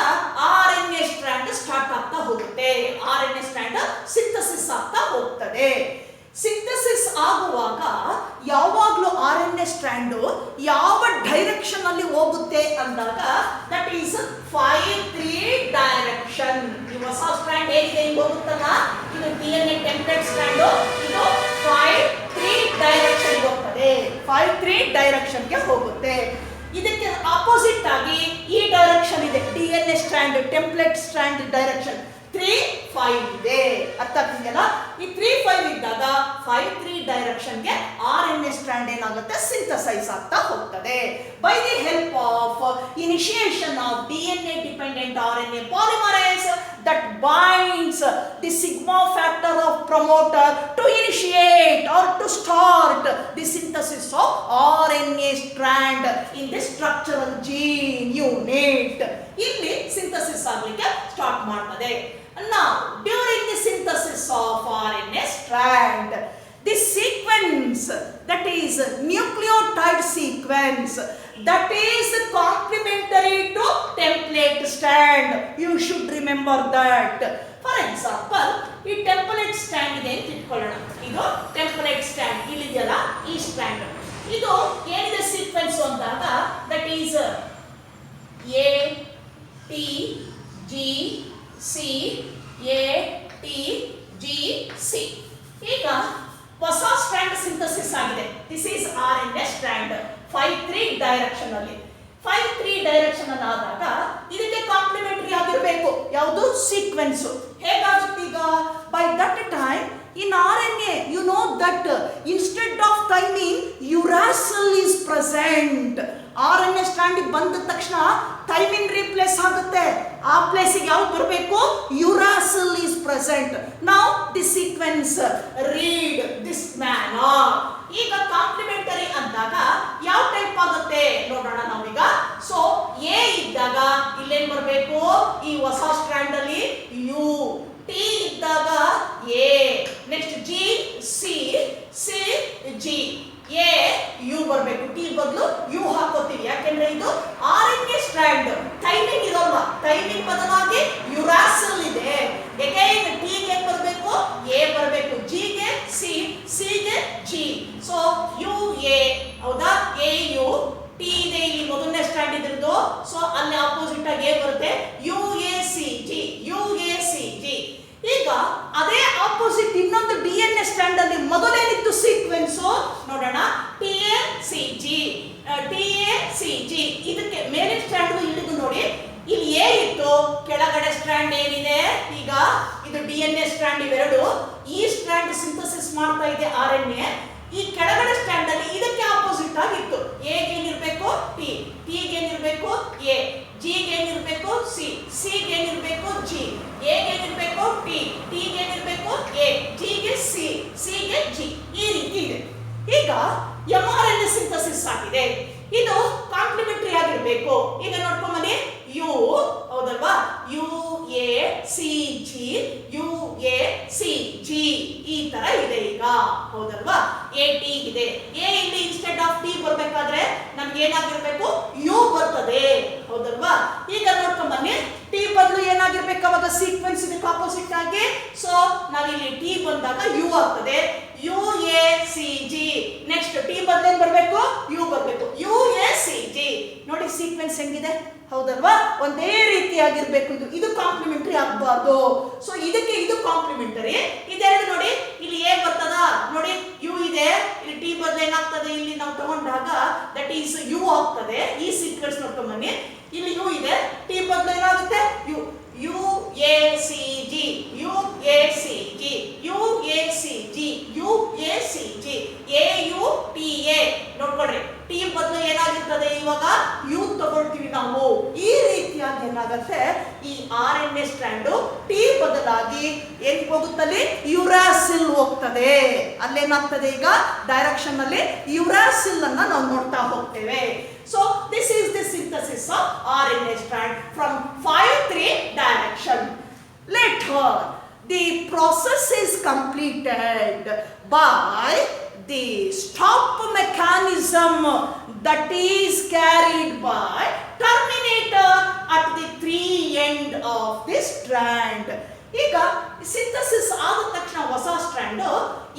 RNA strand start ಆಗ್ತಾ ಹೋಗುತ್ತೆ. RNA strand synthesis ಆಗ್ತಾ ಹೋಗ್ತದೆ. Synthesis ಆಗುವಾಗ ಯಾವಾಗಲೂ RNA ಸ್ಟ್ರಾಂಡ್ ಯಾವ ಡೈರೆಕ್ಷನ್ ಅಲ್ಲಿ ಹೋಗುತ್ತೆ ಅಂದಾಗ ದಟ್ ಈಸ್ 5-3 ಡೈರೆಕ್ಷನ್. ಈ ಹೊಸ ಸ್ಟ್ರಾಂಡ್ ಹೇಗೆ ಹೋಗುತ್ತಲ್ಲ, ಇದು DNA ಟೆಂಪ್ಲೇಟ್ ಸ್ಟ್ರಾಂಡ್, ಇದು 5-3 ಡೈರೆಕ್ಷನ್ ಹೋಗ್ತದೆ. 5-3 ಡೈರೆಕ್ಷನ್ಗೆ ಹೋಗುತ್ತೆ. ಇದಕ್ಕೆ ಆಪೋಸಿಟ್ ಆಗಿ ಈ ಡೈರೆಕ್ಷನ್ ಇದೆ, DNA strand template strand direction 3-5 ಇದೆ. ಅರ್ಥ ಆಗ್ತಿದೆಯಲ್ಲ? ಈ 3-5 ಇದ್ದಾಗ 5-3 ಡೈರೆಕ್ಷನ್ಗೆ RNA ಸ್ಟ್ರಾಂಡ್ ಏನಾಗುತ್ತೆ, ಸಿಂಥಸೈಸ್ ಆಗ್ತಾ ಹೋಗ್ತದೆ. By the help of initiation of DNA dependent RNA polymerase that binds the sigma factor of promoter to initiate or to start the synthesis of RNA strand in the structural gene unit. ಇಲ್ಲಿ synthesis ಆಗಲಿಕ್ಕೆ start ಮಾಡ್ತದೆ. Now, during the synthesis of RNA strand, the sequence, that is nucleotide sequence, that is complementary to template strand. You should remember that. For example, ಈ template strand ಇದೆ ಅಂತ ಇಟ್ಕೊಳ್ಳೋಣ. ಇದು template strand, ಇಲ್ಲಿದೆಯಲ್ಲ ಈ strand, ಇದು ಏನಿದೆ sequence ಅಂದಾಗ that is A T G C A T G C. ಈಗ ಹೊಸ ಸ್ಟ್ರಾಂಡ್ ಸಿಂಥಸಿಸ್ ಆಗಿದೆ. This is RNA strand 5-3 direction ಅಲ್ಲಿ. 5-3 ಡೈರೆಕ್ಷನ್ ಅಲ್ಲಿ ಆದಾಗ ಇದಕ್ಕೆ ಕಾಂಪ್ಲಿಮೆಂಟರಿ ಆಗಿರಬೇಕು ಯಾವುದು, ಸೀಕ್ವೆನ್ಸ್. ಹೇಗಾಗುತ್ತೆ ಈಗ, by that time in RNA you know that instead of thymine uracil is present. RNA strand ಬಂದ ತಕ್ಷಣ ಥೈಮಿನ್ ರೀಪ್ಲೇಸ್ ಆಗುತ್ತೆ. ಆ ಪ್ಲೇಸಿಗೆ ಯಾವ್ದು ಬರಬೇಕು, uracil is present. Now the sequence read this manner. ಈಗ ಕಾಂಪ್ಲಿಮೆಂಟರಿ ಅಂದಾಗ ಯಾವ ಟೈಪ್ ಆಗುತ್ತೆ ನೋಡೋಣ ನಾವೀಗ. ಸೊ ಎ ಇದ್ದಾಗ ಇಲ್ಲೇನ್ ಬರಬೇಕು, ಈ ಹೊಸ ಸ್ಟ್ರಾಂಡ್ ಅಲ್ಲಿ ಯು. ಟಿ ಇದ್ದಾಗ A, next G C, C G, A U ಬರಬೇಕು. ಟಿ ಬದಲು ಯು ಹಾಕೋತೀವಿ, ಯಾಕೆಂದ್ರೆ ಇದು RNA ಸ್ಟ್ರಾಂಡ್. ಥೈಮಿನ್ ಇರೋಲ್ಲ, ಥೈಮಿನ್ ಬದಲಾಗಿ ಯುರಾಸಿಲ್ ಇದೆ. ಅಗೈನ್ ಟಿ ಗೆ ಬರಬೇಕು, ಎ ಬರಬೇಕು, ಜಿ ಗೆ ಸಿ, ಸಿ ಗೆ ಜಿ. ಸೊ ಯು ಎ, ಹೌದಾ, ಎ ಯು. ಟಿ ಇದೆ ಇಲ್ಲಿ ಮೊದಲನೇ ಸ್ಟ್ರಾಂಡ್ ಇದ್ರದ್ದು, ಸೊ ಅಲ್ಲಿ ಆಪೋಸಿಟ್ ಆಗಿ ಎ ಬರುತ್ತೆ, U A C G, U A C G. ಈಗ ಅದೇ ಆಪೋಸಿಟ್ ಇನ್ನೊಂದು DNA ಸ್ಟ್ರಾಂಡ್ ಅಲ್ಲಿ ಮೊದಲೇನಿತ್ತು ಸೀಕ್ವೆನ್ಸ್ ನೋಡೋಣ, T A C G, T A C G. ಇದಕ್ಕೆ ಮೇಲೆ ಸ್ಟ್ರಾಂಡ್ ಇಲ್ಲಿದು ನೋಡಿ, ಇಲ್ಲಿ ಎ ಇತ್ತು, ಕೆಳಗಡೆ ಸ್ಟ್ರಾಂಡ್ ಏನಿದೆ, ಈಗ ಇದು DNA ಸ್ಟ್ರಾಂಡ್ ಇವೆರಡು. ಈ ಸ್ಟ್ರಾಂಡ್ ಸಿಂಥಸಿಸ್ ಮಾಡ್ತಾ ಇದೆ RNA. ಈ ಕೆಳಗಡೆ ಸ್ಟ್ರಾಂಡ್ ಅಲ್ಲಿ ಇದಕ್ಕೆ ಆಪೋಸಿಟ್ ಆಗಿತ್ತು. ಎ ಗೆ ಏನಿರಬೇಕು, ಟಿ, ಟಿ ಗೆ ಏನಿರಬೇಕು, ಎ, ಜಿ ಗೆ ಏನಿರಬೇಕು, ಸಿ, ಸಿ ಗೆ ಏನಿರಬೇಕು, ಜಿ, ಎ ಗೆ ಏನಿರಬೇಕು, ಟಿ, ಟಿ ಗೆ ಏನಿರಬೇಕು, ಎ, ಜಿ ಗೆ ಸಿ, ಸಿ ಗೆ ಜಿ. ಈ ರೀತಿ ಇದೆ. ಈಗ mRNA ಸಿಂಥಸಿಸ್ ಆಗಿದೆ. ಇದು ಕಾಂಪ್ಲಿಮೆಂಟರಿ ಆಗಿರಬೇಕು. ಈಗ ನೋಡ್ಕೊಂಬನ್ನಿ, ಯು, ಹೌದಲ್ವಾ, U A C G, U A C G, ಈ ತರ ಇದೆ ಈಗ, ಹೌದಲ್ವಾ. ಎ ಟಿ ಇದೆ. ಎ ಇಲ್ಲಿ ಇನ್ಸ್ಟೆಡ್ ಆಫ್ ಟಿ ಬರ್ಬೇಕಾದ್ರೆ ನಮ್ಗೆ ಏನಾಗಿರ್ಬೇಕು, ಯು ಬರ್ತದೆ, ಹೌದಲ್ವಾ? ಈಗ ನೋಡ್ಕೊಂಡ್ ಬನ್ನಿ, ಟಿ ಬದಲು ಏನಾಗಿರ್ಬೇಕು ಅವಾಗ ಸೀಕ್ವೆನ್ಸ್ ಇದಕ್ಕೆ ಆಪೋಸಿಟ್ ಆಗಿ. ಸೊ ನಾವಿಲ್ಲಿ ಟಿ ಬಂದಾಗ ಯು ಆಗ್ತದೆ, U A C G. Next T ಬದಲೇನ್ ಬರಬೇಕು, ಯು ಬರಬೇಕು, ಯು ಎ ಸಿ ಜಿ. ನೋಡಿ ಸೀಕ್ವೆನ್ಸ್ ಹೆಂಗಿದೆ, ಹೌದಲ್ವಾ? ಒಂದೇ ರೀತಿಯಾಗಿರ್ಬೇಕು. ಇದು ಕಾಂಪ್ಲಿಮೆಂಟರಿ ಆಗಬಾರ್ದು. ಸೊ ಇದಕ್ಕೆ ಇದು ಕಾಂಪ್ಲಿಮೆಂಟರಿ. ಇದೆರಡು ನೋಡಿ, ಇಲ್ಲಿ ಎ ಬರ್ತದ ನೋಡಿ, ಯು ಇದೆ, ಇಲ್ಲಿ ಟಿ ಬದಲು ಏನಾಗ್ತದೆ, ಇಲ್ಲಿ ನಾವು ತಗೊಂಡಾಗ ದಟ್ ಈಸ್ ಯು ಆಗ್ತದೆ. ಈ ಸೀಕ್ವೆನ್ಸ್ ನೋಡ್ಕೊಂಡ್ ಬನ್ನಿ, ಇಲ್ಲಿ ಯು ಇದೆ, ಟಿ ಬದಲು ಏನಾಗುತ್ತೆ U, U A C G, U A C G, U A C G, U A C G, A U T A. ನೋಡ್ಕೊಡ್ರಿ, ಟಿ ಬದಲು ಏನಾಗಿರ್ತದೆ ಇವಾಗ ಯು ತಗೊಳ್ತೀವಿ ನಾವು. ಈ ರೀತಿಯಾಗಿ ಏನಾಗುತ್ತೆ, ಈ R N A strand T ಬದಲಾಗಿ ಏನ್ ಹೋಗುತ್ತಲ್ಲಿ ಯುರಾಸಿಲ್ ಹೋಗ್ತದೆ. ಅಲ್ಲೇನಾಗ್ತದೆ ಈಗ ಡೈರೆಕ್ಷನ್ ಅಲ್ಲಿ ಯುರಾಸಿಲ್ ಅನ್ನ ನಾವು ನೋಡ್ತಾ ಹೋಗ್ತೇವೆ. So this is the synthesis of RNA strand from 5'3" direction. Later, the process is completed by the stop mechanism that is carried by terminator at the 3 end of the strand. ಈಗ synthesis ಆದ ತಕ್ಷಣ ಹೊಸ strand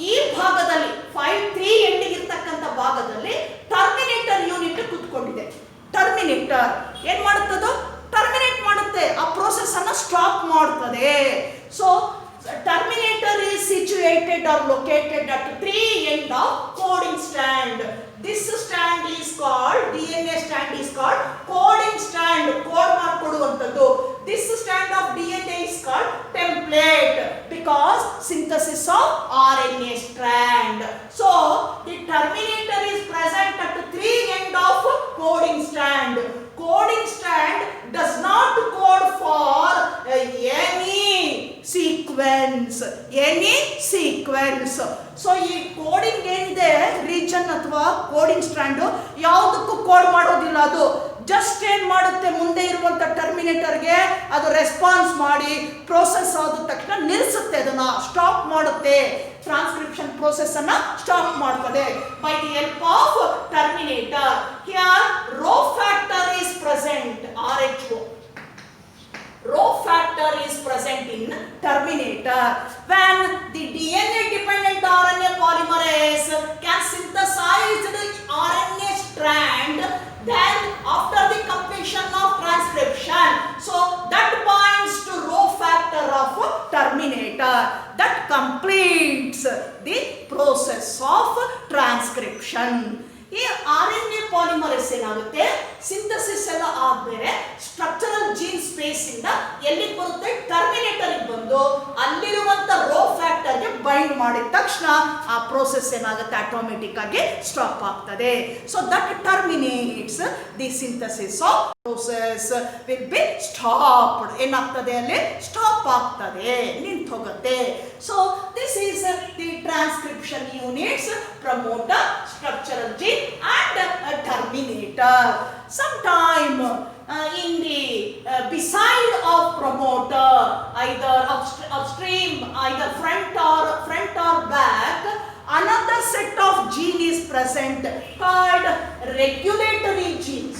ಈ ಭಾಗದಲ್ಲಿ 5'3" ಎಂಡಿಗಿರ್ತಕ್ಕಂಥ ಭಾಗದಲ್ಲಿ Terminator unit ಕುತ್ಕೊಂಡಿದೆ. Terminator ಏನ್ ಮಾಡುತ್ತದು, terminate ಮಾಡುತ್ತೆ, ಆ ಪ್ರೋಸೆಸ್ ಅನ್ನ ಸ್ಟಾಪ್ ಮಾಡುತ್ತದೆ. So terminator is situated or located at 3 end of coding strand. This strand is called, DNA strand is called coding strand. Code ಮಾಡಿಕೊಡುವಂತದ್ದು. This strand of DNA is called template because synthesis of RNA strand. So the terminator is present at 3 end of coding strand. Coding strand does not code for any sequence. So ಈ coding ಏನಿದೆ region ಅಥವಾ coding strand ಯಾವುದಕ್ಕೂ code ಮಾಡೋದಿಲ್ಲ. ಅದು just ಏನ್ ಮಾಡುತ್ತೆ, ಮುಂದೆ ಇರುವಂತ ಟರ್ಮಿನೇಟರ್ಗೆ ಅದು ರೆಸ್ಪಾನ್ಸ್ ಮಾಡಿ ಪ್ರೋಸೆಸ್ ಆದ ತಕ್ಷಣ ನಿಲ್ಲಿಸುತ್ತೆ, ಅದನ್ನ ಸ್ಟಾಪ್ ಮಾಡುತ್ತೆ. ಟ್ರಾನ್ಸ್ಕ್ರಿಪ್ಷನ್ ಪ್ರೋಸೆಸ್ ಅನ್ನ ಸ್ಟಾಪ್ ಮಾಡ್ತದೆ by the help of terminator. Here rho factor is present, RH. Rho factor is present in terminator. When the DNA dependent RNA polymerase can synthesize the RNA strand, then after the completion of transcription, so that binds to Rho factor of terminator that completes the process of transcription. ಈ RNA polymerase ಏನಾಗುತ್ತೆ, synthesis ಎಲ್ಲ ಆದ್ಮೇಲೆ structural gene space ಇಂದ ಎಲ್ಲಿಗೆ ಬರುತ್ತೆ, Terminator ಬಂದು ಅಲ್ಲಿರುವಂತ rho factor ಗೆ ಬೈಂಡ್ ಮಾಡಿದ ತಕ್ಷಣ ಆ ಪ್ರೋಸೆಸ್ ಏನಾಗುತ್ತೆ, ಆಟೋಮೆಟಿಕ್ ಆಗಿ ಸ್ಟಾಪ್ ಆಗ್ತದೆ. So that terminates the synthesis of process will be stopped. ಏನಾಗ್ತದೆ, ಅಲ್ಲಿ ಸ್ಟಾಪ್ ಆಗ್ತದೆ, ನಿಂತು ಹೋಗುತ್ತೆ. So this is the transcription units, promoter, structural gene and a terminator. Sometime in the beside of promoter, either upstream, either front or back, another set of gene is present called regulatory genes.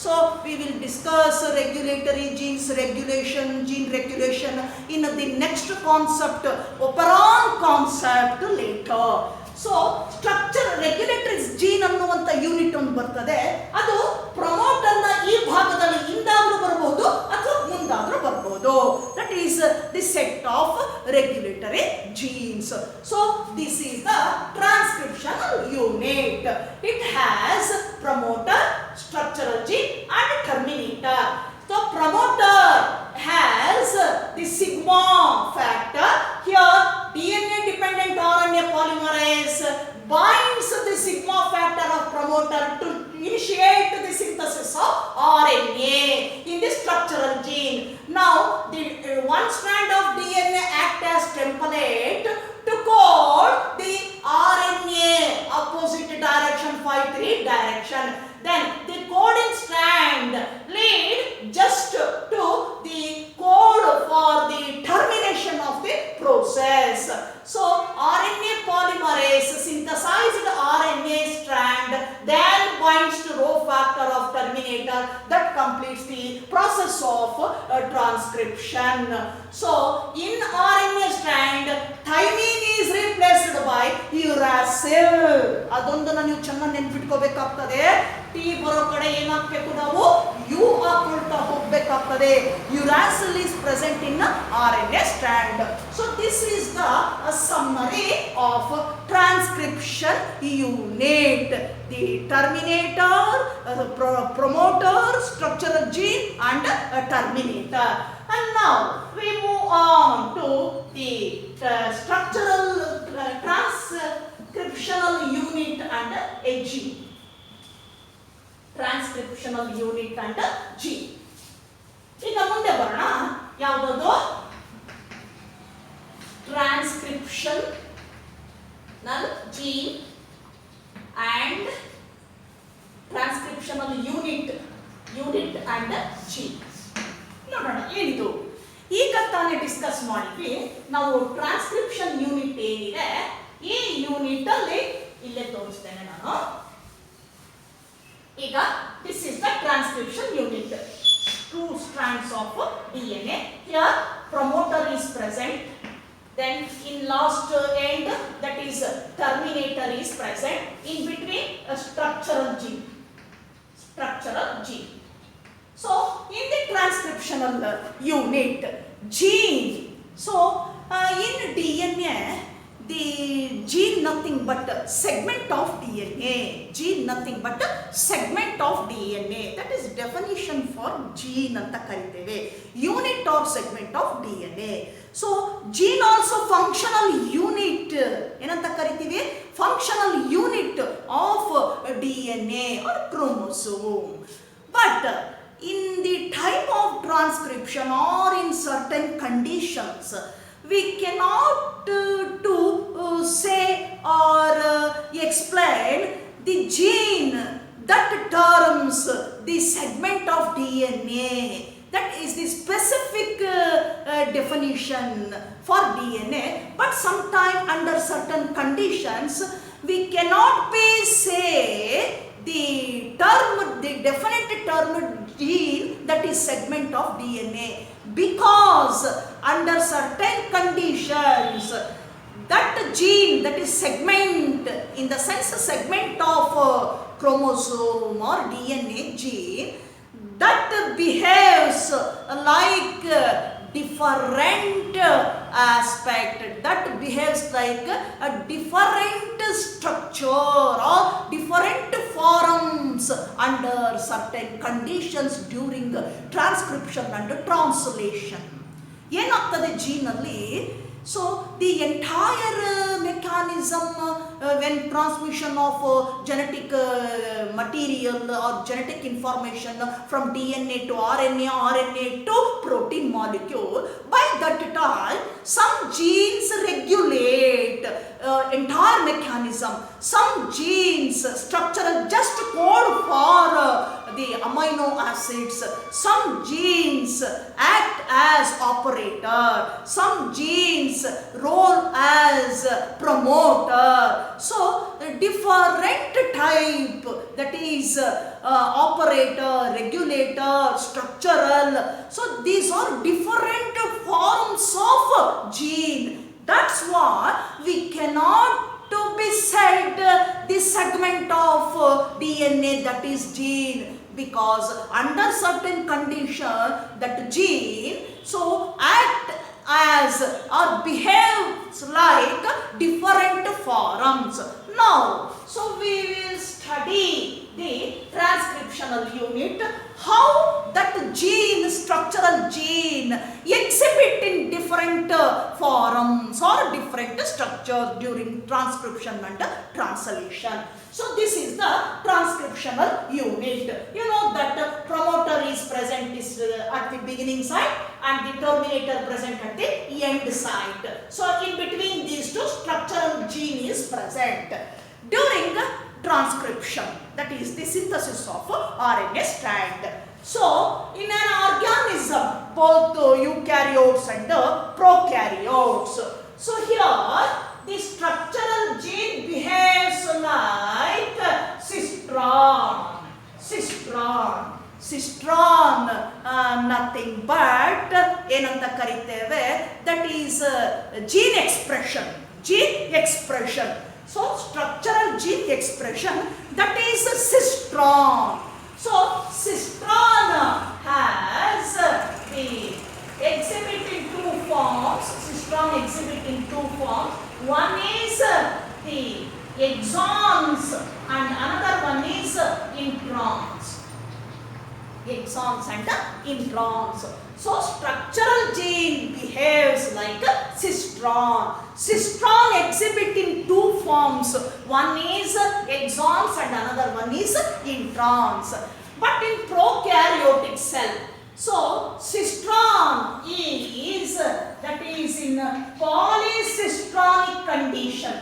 So we will discuss regulatory genes, gene regulation in the next concept, operon concept later. So structure regulatory gene ಅನ್ನುವಂಥ unit ಒಂದು ಬರ್ತದೆ. ಅದು ಪ್ರಮೋಟರ್ನ ಈ ಭಾಗದಲ್ಲಿ ಹಿಂದಾದ್ರೂ ಬರಬಹುದು ಅಥವಾ ಮುಂದಾದ್ರೂ ಬರಬಹುದು. That is the set of regulatory genes. So this is the transcriptional unit. It has promoter, structural gene and terminator. So promoter has the sigma factor. Here DNA dependent RNA polymerase binds the sigma factor of promoter to initiate the synthesis of RNA in the structural gene. Now the one strand of DNA acts as template to code the RNA opposite direction, 5'3" direction. Then the coding strand lead just to the code for the termination of the process. So RNA polymerase synthesized RNA strand then binds to Rho factor transcription. So in RNA strand, thymine is replaced by uracil. ಅದೊಂದನ್ನ ನೀವು ಚೆನ್ನಾಗಿ ನೆನಪಿಟ್ಕೋಬೇಕಾಗ್ತದೆ. T ಬರೋ ಕಡೆ ಏನಾಗಬೇಕು ನಾವು U ಹಾಕೊಳ್ತಾ ಹೋಗಬೇಕಾಗ್ತದೆ. Uracil is present in RNA strand. So this is the summary of transcription unit. The terminator, promoter, structural gene and terminator. And now we move on to the structural transcriptional unit and a gene. Transcriptional unit and gene. ಈಗ ಮುಂದೆ ಬರೋಣ. ಯಾವುದದು transcriptional gene and transcriptional unit and gene. ನೋಡೋಣ ಏನಿದು. ಈಗ ತಾನೇ discuss ಮಾಡಿದ್ವಿ ನಾವು ಟ್ರಾನ್ಸ್ಕ್ರಿಪ್ಷನ್ ಯೂನಿಟ್ ಏನಿದೆ ಈ ಯೂನಿಟ್ ಅಲ್ಲಿ ಇಲ್ಲೇ ತೋರಿಸ್ತೇನೆ ನಾನು. ಈಗ this is the transcription unit. 2 strands of DNA. Here promoter is present. Then in last end, that is terminator is present. In between a structural gene. So in the transcriptional unit, gene. So in DNA, the gene nothing but segment of DNA. Gene nothing but segment of DNA. That is definition for gene anta kariteve. Unit or segment of DNA. So gene also functional unit. Enanta karitive? Functional unit of DNA or chromosome. But in the type of transcription or in certain conditions, we cannot say or explain the gene that terms the segment of DNA. That is the specific definition for DNA. But sometime under certain conditions, we cannot say the definite term gene that is segment of DNA, because under certain conditions that gene that is segment, in the sense segment of chromosome or DNA gene, that behaves like different aspect, that behaves like a different structure or different forms under certain conditions during transcription and translation. ಏನಾಗ್ತದೆ gene ಅಲ್ಲಿ? So the entire mechanism when transmission of genetic material or genetic information from DNA to RNA, RNA to protein molecule, by that time some genes regulate entire mechanism. Some genes structural just code for the amino acids. Some genes act as operator. Some genes role as promoter. So different type, that is operator, regulator, structural. So these are different forms of gene. That's why we cannot to be said the segment of DNA that is gene, because under certain condition that gene so act as or behaves like different forms. Now, so we will study the transcriptional unit, how that gene, structural gene, exhibit in different forms or different structures during transcription and translation. So this is the transcriptional unit. You know that promoter is present at the beginning site and the terminator present at the end site. So in between these two, structural gene is present during transcription, that is the synthesis of RNA strand. So in an organism, both eukaryotes and prokaryotes, so here the structural gene behaves like cistron nothing but ಏನಂತ ಕರಿತೇವೆ, that is gene expression. Gene expression. So structural gene expression, that is cistron. So cistron has the exhibit in two forms. Cistron exhibit in two forms. One is the exons and another one is introns. Exons and introns. So structural gene behaves like a cistron. Cistron exhibit in two forms. One is exons and another one is introns. But in prokaryotic cell, so cistron is, that is in polycistronic condition.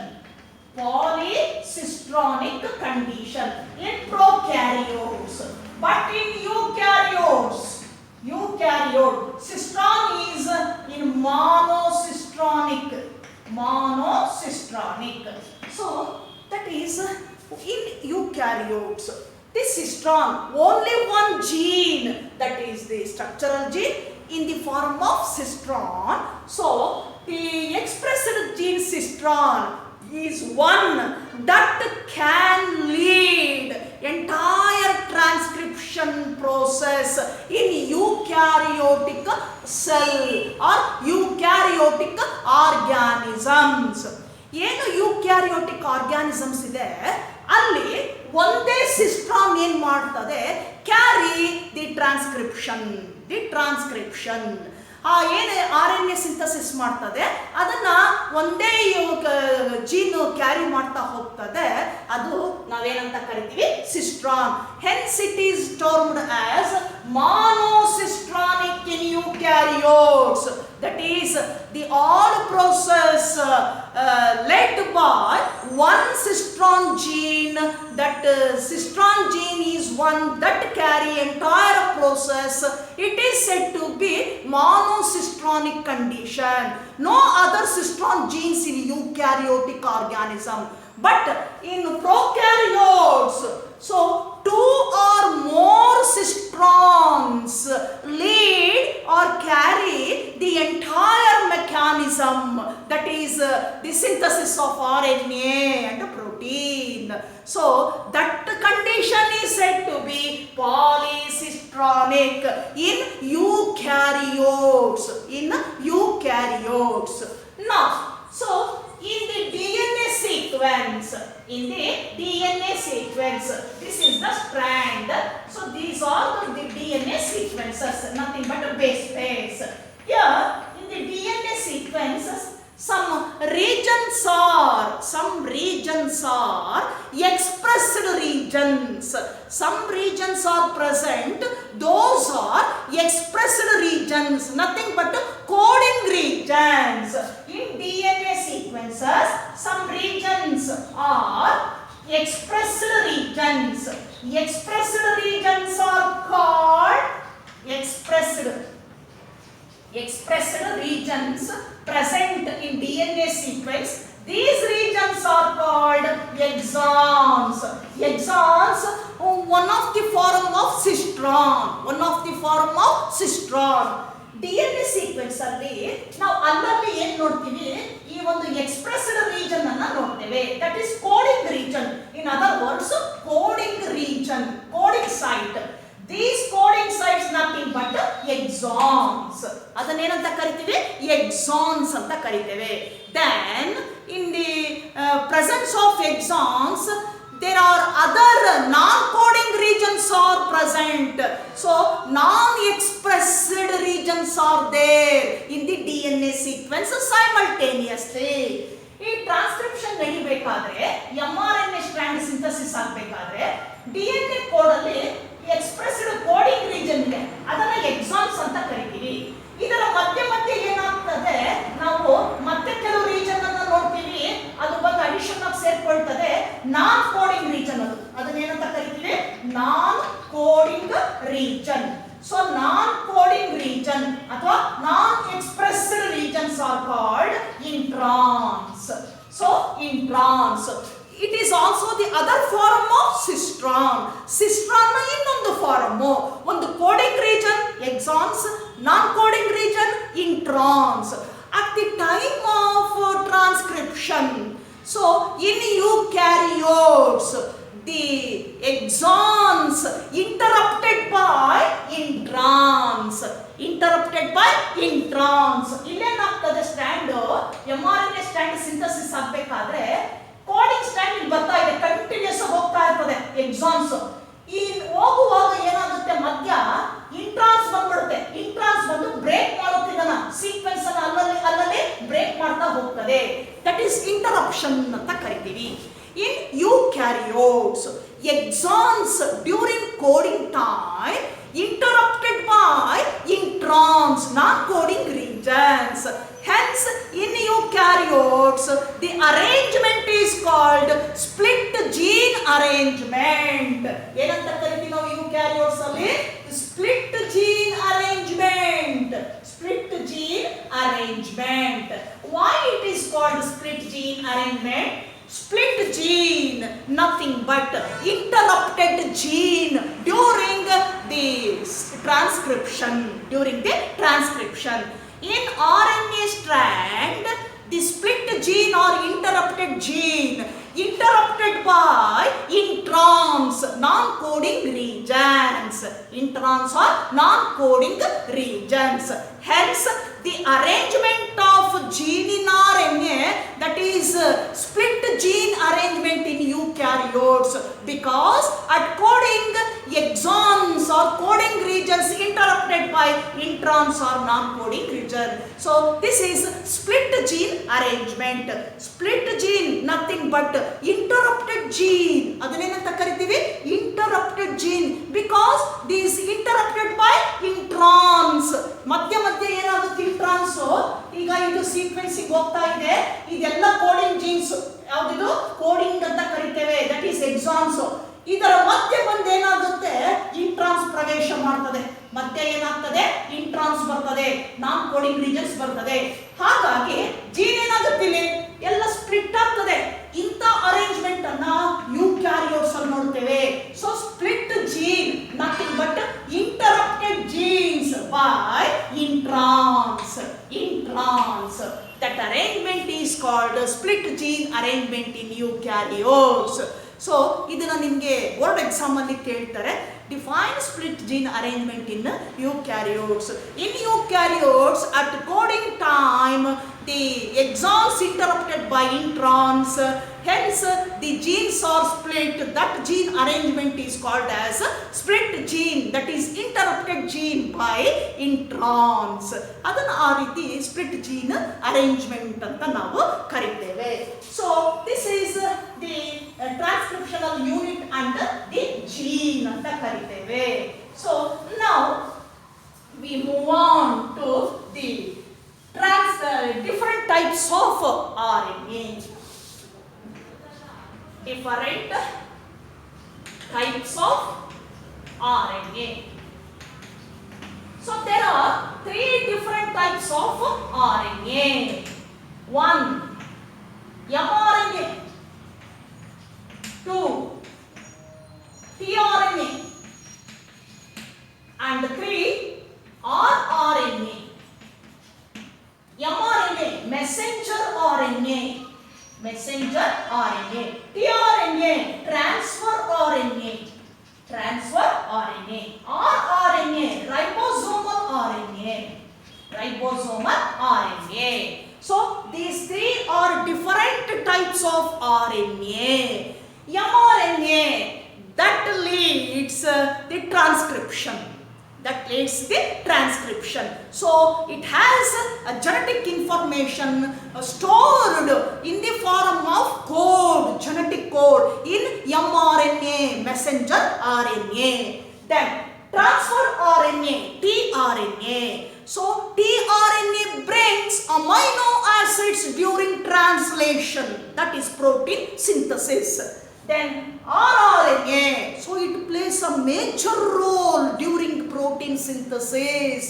Polycistronic condition in prokaryotes. But in eukaryotes, cistron is in monocistronic. So that is in eukaryotes. This cistron, only one gene, that is the structural gene, in the form of cistron. So the expressed gene cistron is one that can lead entire transcription process in eukaryotic cell or eukaryotic organisms. ಏನು ಯೂಕ್ಯಾರಿಯೋಟಿಕ್ organisms ಇದೆ ಅಲ್ಲಿ ಒಂದೇ ಸಿಸ್ಟ್ರಾನ್ ಏನ್ ಮಾಡ್ತದೆ, carry the transcription. ಏನು RNA synthesis ಮಾಡ್ತದೆ ಅದನ್ನ ಒಂದೇ ಜೀನ್ ಕ್ಯಾರಿ ಮಾಡ್ತಾ ಹೋಗ್ತದೆ, ಅದು ನಾವೇನಂತ ಕರಿತೀವಿ, cistron. Hence it is termed as monocistronic in eukaryotes. That is the all process led by one cistron gene. That cistron gene is one that carry entire process. It is said to be monocistronic condition. No other cistron genes in eukaryotic organism. But in prokaryotes, so two or more cistrons lead or carry the entire mechanism, that is the synthesis of RNA and protein. So that condition is said to be polycistronic in eukaryotes. Now, so in the DNA sequence, this is the strand. So these are the DNA sequences, nothing but a base pairs. Here in the DNA sequences, some regions are expressed regions. Some regions are present, those are expressed regions, nothing but coding regions. In DNA sequences, some regions are expressed regions. Expressed regions are called expressed regions present in DNA sequence. These regions are called exons. One of the form of cistron. DNA sequence ಅಲ್ಲಿ ನಾವು ಅಲ್ಲಲ್ಲಿ ಏನು ನೋಡ್ತೀವಿ, ಈ ಒಂದು expressed region ಅನ್ನ ನೋಡ್ತೇವೆ, that is coding region. In other words coding region, coding site. These coding sites nothing but exons. ಅದನ್ನೇನಂತ ಕರಿತೀವಿ, exons ಅಂತ ಕರಿತೇವೆ. Then in the presence of exons, there are other non-coding regions are present. So non-expressed regions are there in the DNA sequence simultaneously. ಈ transcription ನಡಿಬೇಕಾದ್ರೆ, mRNA strand synthesis ಆಗಬೇಕಾದ್ರೆ DNA code ಅಲ್ಲಿ expressed coding region ಇದೆ, ಅದನ್ನ exons ಅಂತ ಕರಿತೀವಿ. ಇದರ ಮಧ್ಯೆ ಏನಾಗ್ತದೆ, ನಾವು ಮತ್ತೆ ಕೆಲವು ರೀಜನ್ ಅನ್ನು ನೋಡ್ತೀವಿ, ಅದು ಬಂದು ಅಡಿಷನ್ ಆಗಿ ಸೇರ್ಕೊಳ್ತದೆ ನಾನ್ ಕೋಡಿಂಗ್ ರೀಜನ್. ಅದನ್ನ ಏನಂತ ಕರಿತೀವಿ, non coding region. So non coding region ಅಥವಾ non expressed regions are called introns. So introns It is also the other form of cistron. Cistron ನ ಇನ್ನೊಂದು ಫಾರ್ಮ್. ಒಂದು coding region exons, non coding region introns. At the time of transcription, so in eukaryotes, the exons interrupted by introns. ಇಲ್ಲೇನಾಗ್ತದೆ strand, mRNA strand synthesis ಆಗಬೇಕಾದ್ರೆ coding strand ಇಲ್ಲಿ ಬರ್ತಾ ಇದೆ, continuous ಹೋಗ್ತಾ ಇರ್ತದೆ ಎಕ್ಸಾನ್ಸ್. ಈ ಹೋಗುವಾಗ ಏನಾಗುತ್ತೆ, ಮಧ್ಯ ಇಂಟ್ರಾನ್ಸ್ ಬಂದ್ಬಿಡುತ್ತೆ. ಇಂಟ್ರಾನ್ಸ್ ಬಂದು ಬ್ರೇಕ್ ಮಾಡುತ್ತೆ, ಇದನ್ನ ಸೀಕ್ವೆನ್ಸ್ ಅನ್ನ ಅಲ್ಲಲ್ಲಿ ಬ್ರೇಕ್ ಮಾಡ್ತಾ ಹೋಗ್ತದೆ. ದಟ್ ಈಸ್ ಇಂಟರಪ್ಷನ್ ಅಂತ ಕರಿತೀವಿ. In eukaryotes, exons during coding time interrupted by introns, non-coding regions. Hence, in eukaryotes, the arrangement is called split gene arrangement. ಏನಂತ ಕರಿತೀವಿ ನಾವು eukaryotes ಅಲ್ಲಿ? Split gene arrangement. Split gene arrangement. Why it is called split gene arrangement? Split gene, nothing but interrupted gene during the transcription. In RNA strand, the split gene or interrupted gene interrupted by introns, non-coding regions. Introns are non-coding regions. Hence, the arrangement of gene in RNA, that is split gene arrangement in eukaryotes, because at coding exons or coding regions interrupted by introns or non-coding region. So this is split gene arrangement. Split gene, nothing but interrupted gene. ಅದನ್ನೇನಂತ ಕರಿತೀವಿ? Interrupted gene, because this interrupted by introns. ಮಧ್ಯ ಏನಾಗುತ್ತೆ introns, ಈಗ ಇದು sequencing ಹೋಗ್ತಾ ಇದೆ, ಇದೆಲ್ಲ coding jeans, ಯಾವ್ದು coding ಅಂತ ಕರಿತೇವೆ, ದಟ್ ಈಸ್ ಎಕ್ಸಾನ್ಸ್. ಇದರ ಮಧ್ಯೆ ಬಂದು ಏನಾಗುತ್ತೆ, ಇಂಟ್ರಾನ್ಸ್ ಪ್ರವೇಶ ಮಾಡ್ತದೆ. ಮತ್ತೆ ಏನಾಗ್ತದೆ, ಇಂಟ್ರಾನ್ಸ್ ಬರ್ತದೆ, ನಾನ್ ಕೋಡಿಂಗ್ ರೀಜನ್ಸ್ ಬರ್ತದೆ. ಹಾಗಾಗಿ ಜೀನ್ ಏನಾಗುತ್ತೆ, ಇಲ್ಲಿ ಎಲ್ಲ ಸ್ಪ್ಲಿಟ್ ಆಗ್ತದೆ. ಇಂಥ ಅರೇಂಜ್ಮೆಂಟ್ ಅನ್ನ ಯೂಕ್ಯಾರಿಯೋಟ್ಸ್ ಅಲ್ಲಿ ನೋಡ್ತೇವೆ. So split gene, nothing but interrupted genes by introns. That arrangement is called split gene arrangement in eukaryotes. So ಇದನ್ನ ನಿಮಗೆ ಬೋರ್ಡ್ ಎಕ್ಸಾಮ್ ಅಲ್ಲಿ ಕೇಳ್ತಾರೆ. Define split gene arrangement in eukaryotes. In eukaryotes, at coding time, the exons interrupted by introns. Hence, the genes are split. That gene arrangement is called as split gene. That is interrupted gene by introns. ಅದನ್ನು ಆ ರೀತಿ split gene arrangement ಅಂತ ನಾವು ಕರಿತೇವೆ. So this is the transcriptional unit and the gene ಅಂತ ಕರಿತೇವೆ. So now we move on to the different types of RNA. Different types of RNA. So there are 3 different types of RNA. 1, mRNA. 2, tRNA. And 3, rRNA. mRNA, messenger RNA. Messenger RNA. tRNA, transfer RNA. Transfer RNA. rRNA, ribosomal RNA. Ribosomal RNA. So these 3 are different types of RNA. mRNA, that leads the transcription. So it has a genetic information stored in the form of code, genetic code in mRNA, messenger RNA. Then transfer RNA, tRNA. So tRNA brings amino acids during translation, that is protein synthesis. Then rRNA, so it plays a major role during protein synthesis.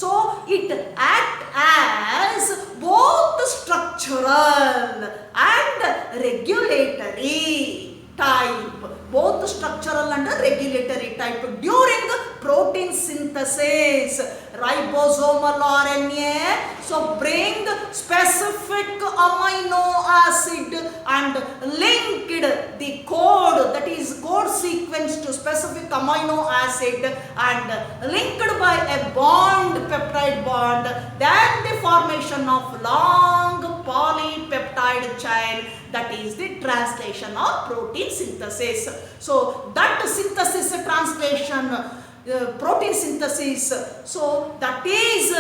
So it acts as both structural and and regulatory type. Both structural and regulatory type during protein synthesis. Ribosomal RNA, so bring specific amino acid and linked the code, that is code sequence to specific amino acid and linked by a bond, peptide bond, then the formation of long polypeptide chain, that is the translation of protein synthesis. So that synthesis, translation, protein synthesis, so that is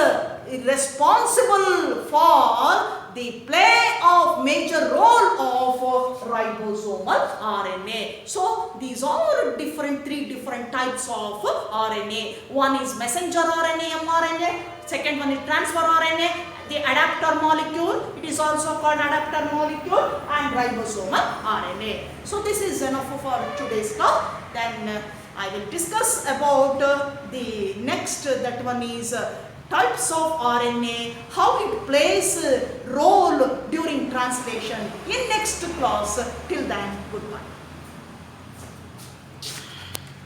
responsible for the play of major role of ribosomal RNA. So these are three different types of RNA. One is messenger RNA, mRNA. Second one is transfer RNA, the adapter molecule. It is also called adapter molecule, and ribosomal RNA. So this is enough for today's class. Then I will discuss about the next, that one is types of RNA, how it plays a role during translation in next class. Till then, goodbye.